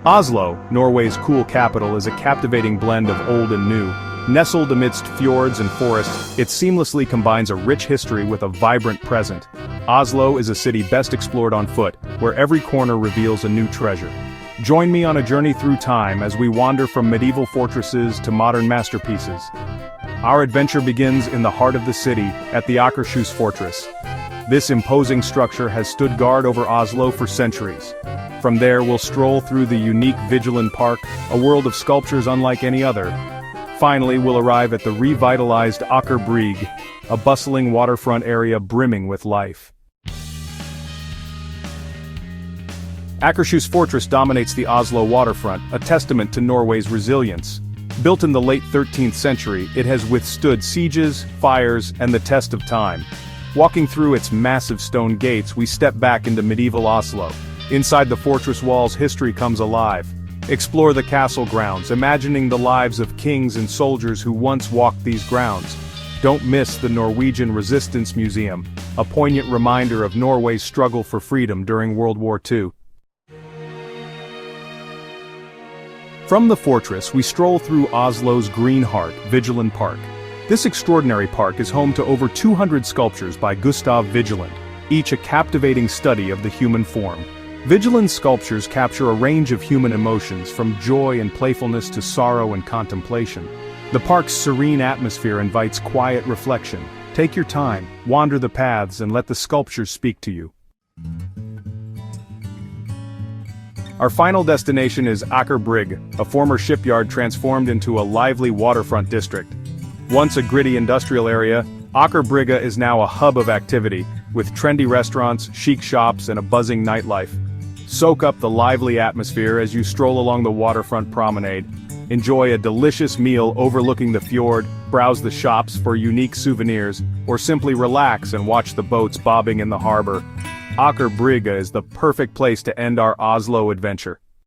Oslo, Norway's cool capital, is a captivating blend of old and new. Nestled amidst fjords and forests, it seamlessly combines a rich history with a vibrant present. Oslo is a city best explored on foot, where every corner reveals a new treasure. Join me on a journey through time as we wander from medieval fortresses to modern masterpieces. Our adventure begins in the heart of the city, at the Aker Fortress. This imposing structure has stood guard over Oslo for centuries. From there we'll stroll through the unique Vigeland Park, a world of sculptures unlike any other. Finally we'll arrive at the revitalized Aker, a bustling waterfront area brimming with life. Akershus Fortress dominates the Oslo waterfront, a testament to Norway's resilience. Built in the late 13th century, it has withstood sieges, fires, and the test of time. Walking through its massive stone gates, we step back into medieval Oslo. Inside the fortress walls, history comes alive. Explore the castle grounds, imagining the lives of kings and soldiers who once walked these grounds. Don't miss the Norwegian Resistance Museum, a poignant reminder of Norway's struggle for freedom during World War II. From the fortress, we stroll through Oslo's green heart, Vigeland Park. This extraordinary park is home to over 200 sculptures by Gustav Vigeland, each a captivating study of the human form. Vigeland's sculptures capture a range of human emotions, from joy and playfulness to sorrow and contemplation. The park's serene atmosphere invites quiet reflection. Take your time, wander the paths, and let the sculptures speak to you. Our final destination is Aker, a former shipyard transformed into a lively waterfront district. Once a gritty industrial area, Aker is now a hub of activity, with trendy restaurants, chic shops, and a buzzing nightlife. Soak up the lively atmosphere as you stroll along the waterfront promenade. Enjoy a delicious meal overlooking the fjord, browse the shops for unique souvenirs, or simply relax and watch the boats bobbing in the harbor. Aker is the perfect place to end our Oslo adventure.